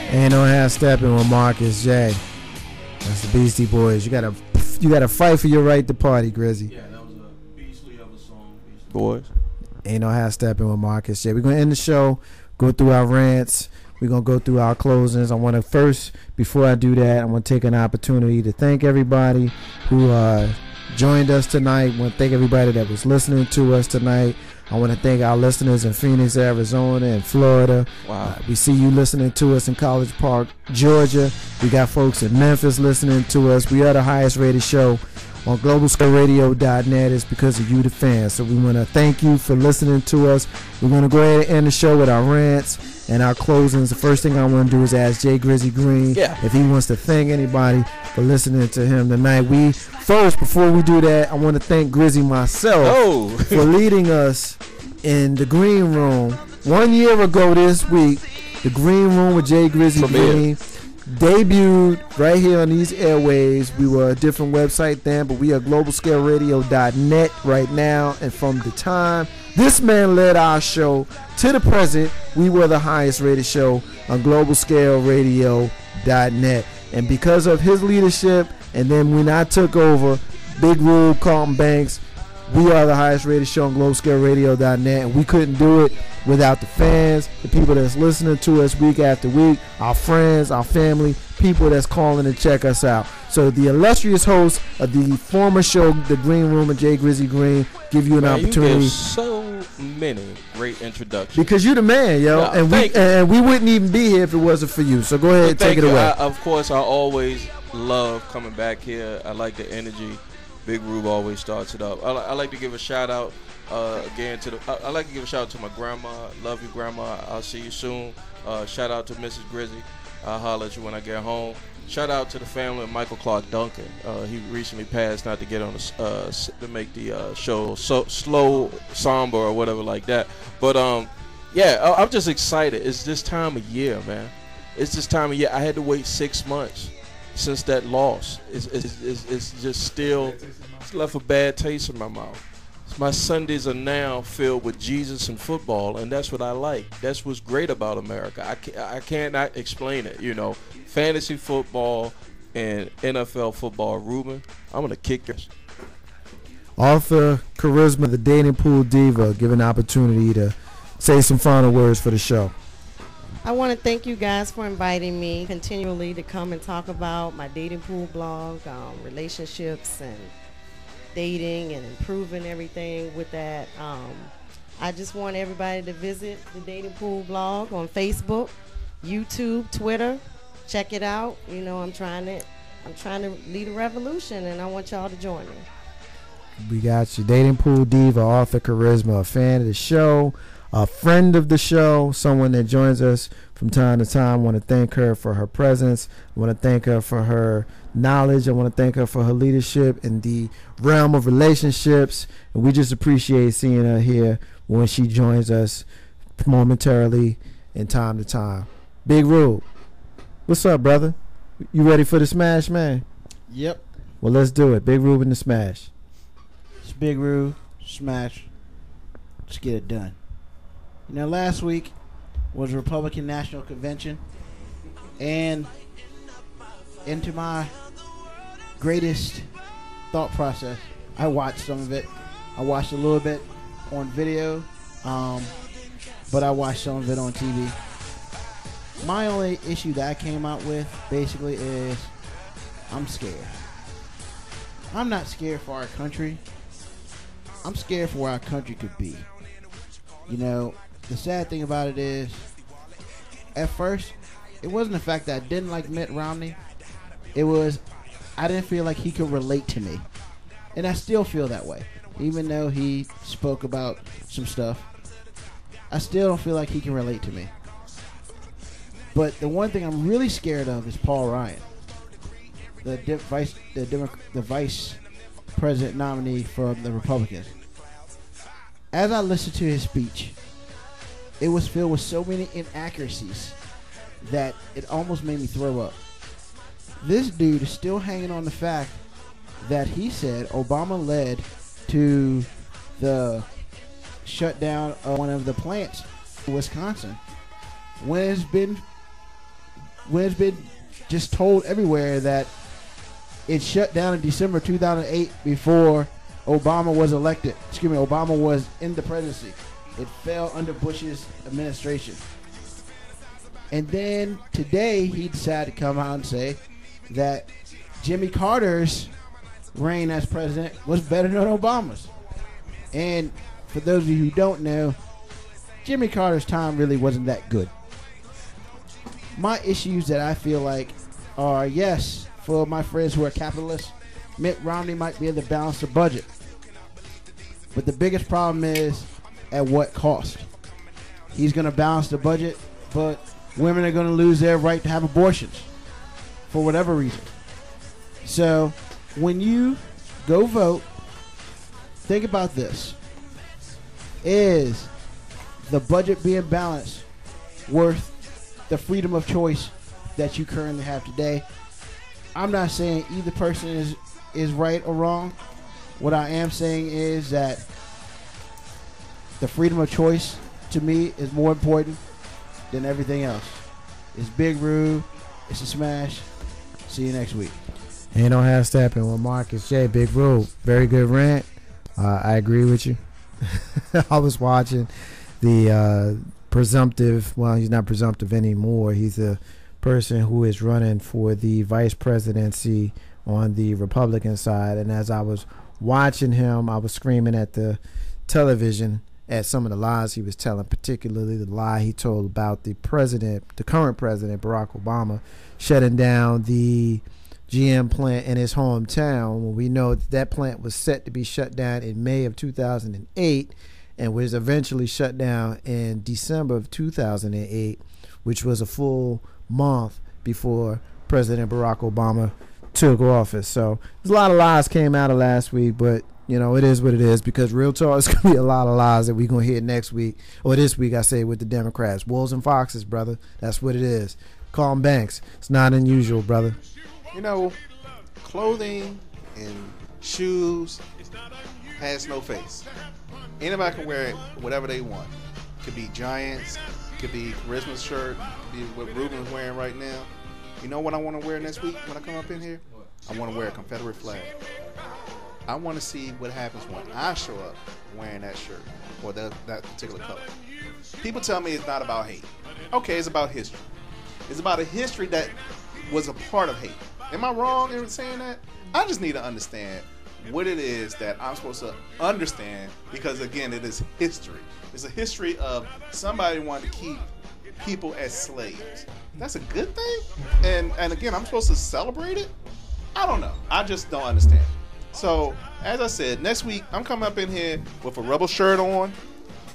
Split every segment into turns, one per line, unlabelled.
Ain't no half stepping with Marcus J. That's the Beastie Boys. You gotta fight for your right to party, Grizzy.
Yeah, that was a beastly of a song, Beastie Boys.
Ain't no half stepping with Marcus J. We're gonna end the show, go through our rants. We're gonna go through our closings. I want to first, before I do that, I want to take an opportunity to thank everybody who joined us tonight. I want to thank everybody that was listening to us tonight. I want to thank our listeners in Phoenix, Arizona, and Florida.
Wow.
We see you listening to us in College Park, Georgia. We got folks in Memphis listening to us. We are the highest rated show on globalscaleradio.net. It's because of you, the fans. So we want to thank you for listening to us. We're going to go ahead and end the show with our rants and our closings. The first thing I want to do is ask Jay Grizzy Green if he wants to thank anybody for listening to him tonight. Before we do that, I want to thank Grizzy myself for leading us in the green room. 1 year ago this week, the green room with Jay Grizzy Green debuted right here on these airways. We were a different website then, but we are globalscaleradio.net right now. And from the time this man led our show to the present, we were the highest rated show on globalscaleradio.net. And because of his leadership, and then when I took over, Big Rube, Carlton Banks, we are the highest rated show on globalscaleradio.net, and we couldn't do it without the fans, the people that's listening to us week after week, our friends, our family, people that's calling to check us out. So the illustrious host of the former show, The Green Room, and Jay Grizzy Green, give you an opportunity.
You give so many great introductions.
Because you're the man, yo, and we wouldn't even be here if it wasn't for you. So go ahead and take it away.
Of course, I always love coming back here. I like the energy. Big Rube always starts it up. I like to give a shout out again to I like to give a shout out to my grandma. Love you, grandma. I'll see you soon. Shout out to Mrs. Grizzy. I'll holler at you when I get home. Shout out to the family of Michael Clark Duncan. He recently passed, not to get on the to make the show so slow, somber, or whatever like that. But yeah, I'm just excited. It's this time of year, man. It's this time of year. I had to wait 6 months since that loss. It's just still, it's left a bad taste in my mouth. My Sundays are now filled with Jesus and football, and that's what I like. That's what's great about America. I cannot explain it, you know. Fantasy football and NFL football. Reuben, I'm going to kick your...
Author, Charisma, the dating pool diva, give an opportunity to say some final words for the show.
I want to thank you guys for inviting me continually to come and talk about my dating pool blog, relationships and dating and improving everything with that. I just want everybody to visit the dating pool blog on Facebook, YouTube, Twitter. Check it out. You know, I'm trying to lead a revolution, and I want y'all to join me.
We got you, dating pool diva, author, Charisma, a fan of the show, a friend of the show, someone that joins us from time to time. I want to thank her for her presence. I want to thank her for her knowledge. I want to thank her for her leadership in the realm of relationships. And we just appreciate seeing her here when she joins us momentarily in time to time. Big Rube, what's up, brother? You ready for the smash, man?
Yep.
Well, let's do it. Big Rube and the smash.
It's Big Rube, smash. Let's get it done. You know, last week was Republican National Convention, and into my greatest thought process, I watched some of it. I watched a little bit on video, but I watched some of it on TV. My only issue that I came out with basically is I'm scared. I'm not scared for our country. I'm scared for where our country could be. You know, the sad thing about it is, at first, it wasn't the fact that I didn't like Mitt Romney. It was, I didn't feel like he could relate to me. And I still feel that way. Even though he spoke about some stuff, I still don't feel like he can relate to me. But the one thing I'm really scared of is Paul Ryan, the vice president nominee from the Republicans. As I listened to his speech, it was filled with so many inaccuracies that it almost made me throw up. This dude is still hanging on the fact that he said Obama led to the shutdown of one of the plants in Wisconsin, when it's been when it's been just told everywhere that it shut down in December 2008 before Obama was elected. Obama was in the presidency. It fell under Bush's administration. And then today he decided to come out and say that Jimmy Carter's reign as president was better than Obama's. And for those of you who don't know, Jimmy Carter's time really wasn't that good. My issues that I feel like are, yes, for my friends who are capitalists, Mitt Romney might be able to balance the budget. But the biggest problem is at what cost? He's going to balance the budget, but women are going to lose their right to have abortions for whatever reason. So when you go vote, think about this. Is the budget being balanced worth the freedom of choice that you currently have today? I'm not saying either person is right or wrong. What I am saying is that the freedom of choice to me is more important than everything else. It's Big Rube. It's a smash. See you next week.
Ain't no half stepping with Marcus J. Big Rube. Very good rant. I agree with you. I was watching the presumptive, well, he's not presumptive anymore. He's a person who is running for the vice presidency on the Republican side. And as I was watching him, I was screaming at the television at some of the lies he was telling, particularly the lie he told about the current president, Barack Obama, shutting down the GM plant in his hometown, when we know that plant was set to be shut down in May of 2008 and was eventually shut down in December of 2008, which was a full month before President Barack Obama took office. So there's a lot of lies came out of last week, but you know, it is what it is, because real talk is going to be a lot of lies that we're going to hear next week, or this week, I say, with the Democrats. Wolves and foxes, brother. That's what it is. Call them banks. It's not unusual, brother.
You know, clothing and shoes has no face. Anybody can wear it, whatever they want. Could be Giants, could be Charisma's shirt, could be what Reuben's wearing right now. You know what I want to wear next week when I come up in here? I want to wear a Confederate flag. I want to see what happens when I show up wearing that shirt or that particular color. People tell me it's not about hate. Okay, it's about history. It's about a history that was a part of hate. Am I wrong in saying that? I just need to understand what it is that I'm supposed to understand, because, again, it is history. It's a history of somebody wanting to keep people as slaves. That's a good thing? And again, I'm supposed to celebrate it? I don't know. I just don't understand. So, as I said, next week, I'm coming up in here with a Rebel shirt on.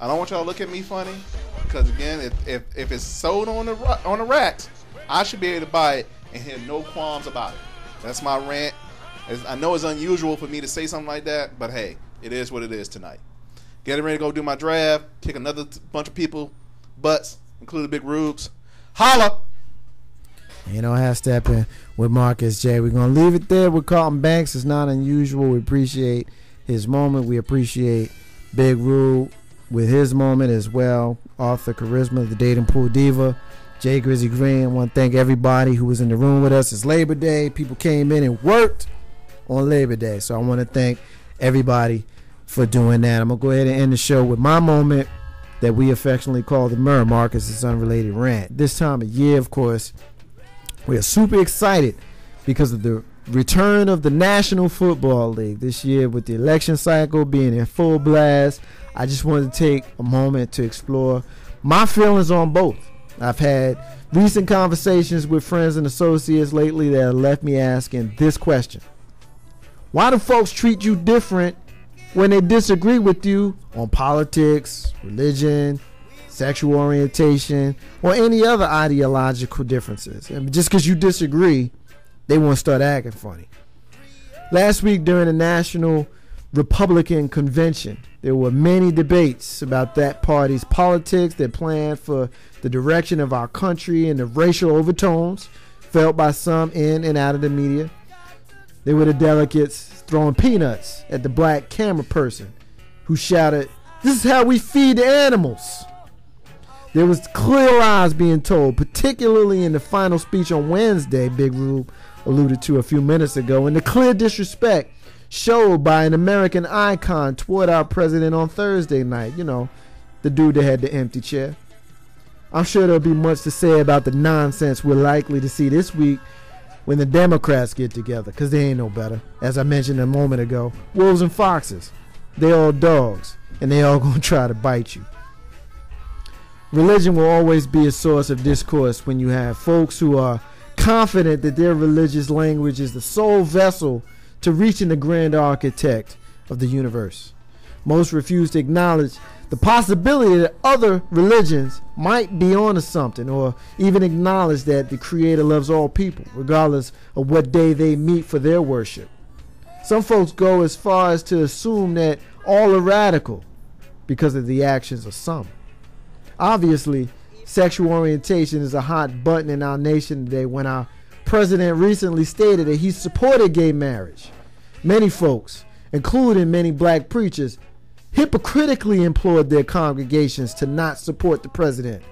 I don't want y'all to look at me funny, because, again, if it's sold on the racks, I should be able to buy it and have no qualms about it. That's my rant. I know it's unusual for me to say something like that, but, hey, it is what it is tonight. Getting ready to go do my draft, kick another bunch of people butts, including Big Rubes. Holla!
You know, half stepping with Marcus J. We're going to leave it there with Carlton Banks. It's not unusual. We appreciate his moment. We appreciate Big Rube with his moment as well. Author Charisma, the Dating Pool Diva, Jay Grizzly Green. I want to thank everybody who was in the room with us. It's Labor Day. People came in and worked on Labor Day. So I want to thank everybody for doing that. I'm going to go ahead and end the show with my moment that we affectionately call the Marcus' unrelated rant. This time of year, of course, we are super excited because of the return of the National Football League this year, with the election cycle being in full blast. I just wanted to take a moment to explore my feelings on both. I've had recent conversations with friends and associates lately that have left me asking this question: why do folks treat you different when they disagree with you on politics, religion, sexual orientation, or any other ideological differences? And just because you disagree, they want to start acting funny. Last week during the National Republican Convention, there were many debates about that party's politics, their plan for the direction of our country, and the racial overtones felt by some in and out of the media. There were the delegates throwing peanuts at the black camera person who shouted, "This is how we feed the animals." There was clear lies being told, particularly in the final speech on Wednesday, Big Rube alluded to a few minutes ago, and the clear disrespect showed by an American icon toward our president on Thursday night. You know, the dude that had the empty chair. I'm sure there'll be much to say about the nonsense we're likely to see this week when the Democrats get together, because they ain't no better. As I mentioned a moment ago, wolves and foxes, they all dogs, and they all gonna try to bite you. Religion will always be a source of discourse when you have folks who are confident that their religious language is the sole vessel to reaching the grand architect of the universe. Most refuse to acknowledge the possibility that other religions might be onto something, or even acknowledge that the Creator loves all people, regardless of what day they meet for their worship. Some folks go as far as to assume that all are radical because of the actions of some. Obviously, sexual orientation is a hot button in our nation today when our president recently stated that he supported gay marriage. Many folks, including many black preachers, hypocritically implored their congregations to not support the president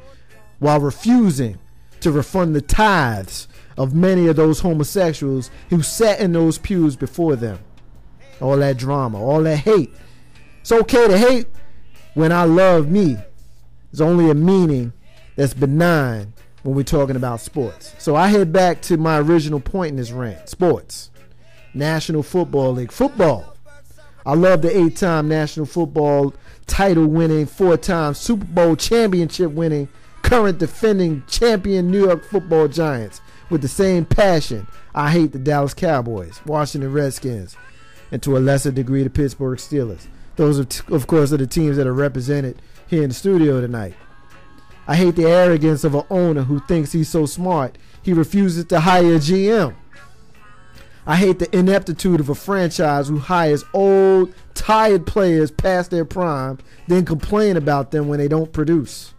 while refusing to refund the tithes of many of those homosexuals who sat in those pews before them. All that drama, all that hate. It's okay to hate when I love me. There's only a meaning that's benign when we're talking about sports. So I head back to my original point in this rant. Sports. National Football League. Football. I love the 8-time National Football title winning, 4-time Super Bowl championship winning, current defending champion New York Football Giants with the same passion I hate the Dallas Cowboys, Washington Redskins, and to a lesser degree the Pittsburgh Steelers. Those, of course, are the teams that are represented here in the studio tonight. I hate the arrogance of an owner who thinks he's so smart he refuses to hire a GM. I hate the ineptitude of a franchise who hires old, tired players past their prime, then complain about them when they don't produce.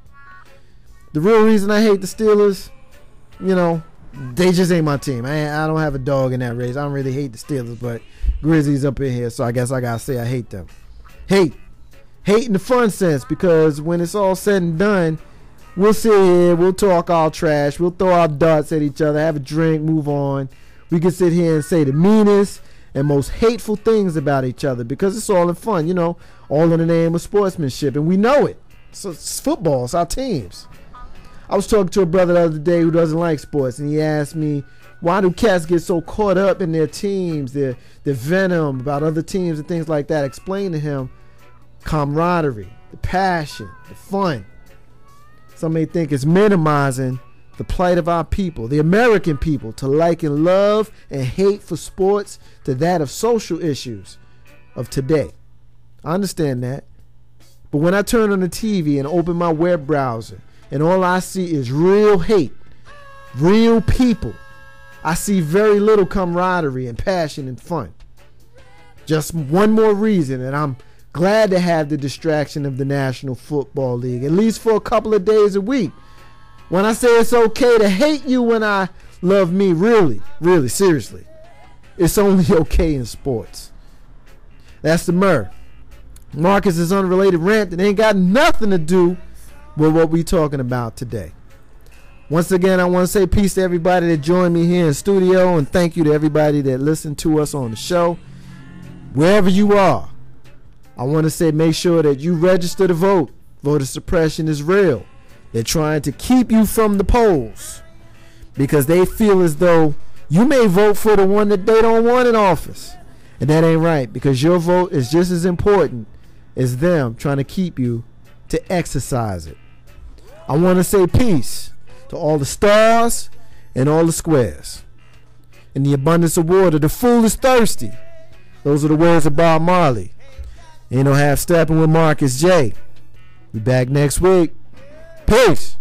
The real reason I hate the Steelers, you know, they just ain't my team. I don't have a dog in that race. I don't really hate the Steelers, but Grizzlies up in here, so I guess I gotta say I hate them. Hate in the fun sense, because when it's all said and done, we'll sit here, we'll talk all trash, we'll throw our darts at each other, have a drink, move on. We can sit here and say the meanest and most hateful things about each other because it's all in fun, you know, all in the name of sportsmanship, and we know it. So it's football, it's our teams. I was talking to a brother the other day who doesn't like sports, and he asked me, why do cats get so caught up in their teams, their venom about other teams and things like that? Explain to him camaraderie, the passion, the fun. Some may think it's minimizing the plight of our people, the American people, to liken love and hate for sports to that of social issues of today. I understand that. But when I turn on the TV and open my web browser and all I see is real hate, real people, I see very little camaraderie and passion and fun. Just one more reason that I'm glad to have the distraction of the National Football League, at least for a couple of days a week. When I say it's okay to hate you when I love me, really, really, seriously, it's only okay in sports. That's the Murr. Marcus' unrelated rant that ain't got nothing to do with what we talking about today. Once again, I want to say peace to everybody that joined me here in studio, and thank you to everybody that listened to us on the show. Wherever you are, I want to say make sure that you register to vote. Voter suppression is real. They're trying to keep you from the polls because they feel as though you may vote for the one that they don't want in office. And that ain't right, because your vote is just as important as them trying to keep you to exercise it. I want to say peace to all the stars and all the squares. In the abundance of water, the fool is thirsty. Those are the words of Bob Marley. Ain't no half stepping with Marcus J. We back next week. Peace.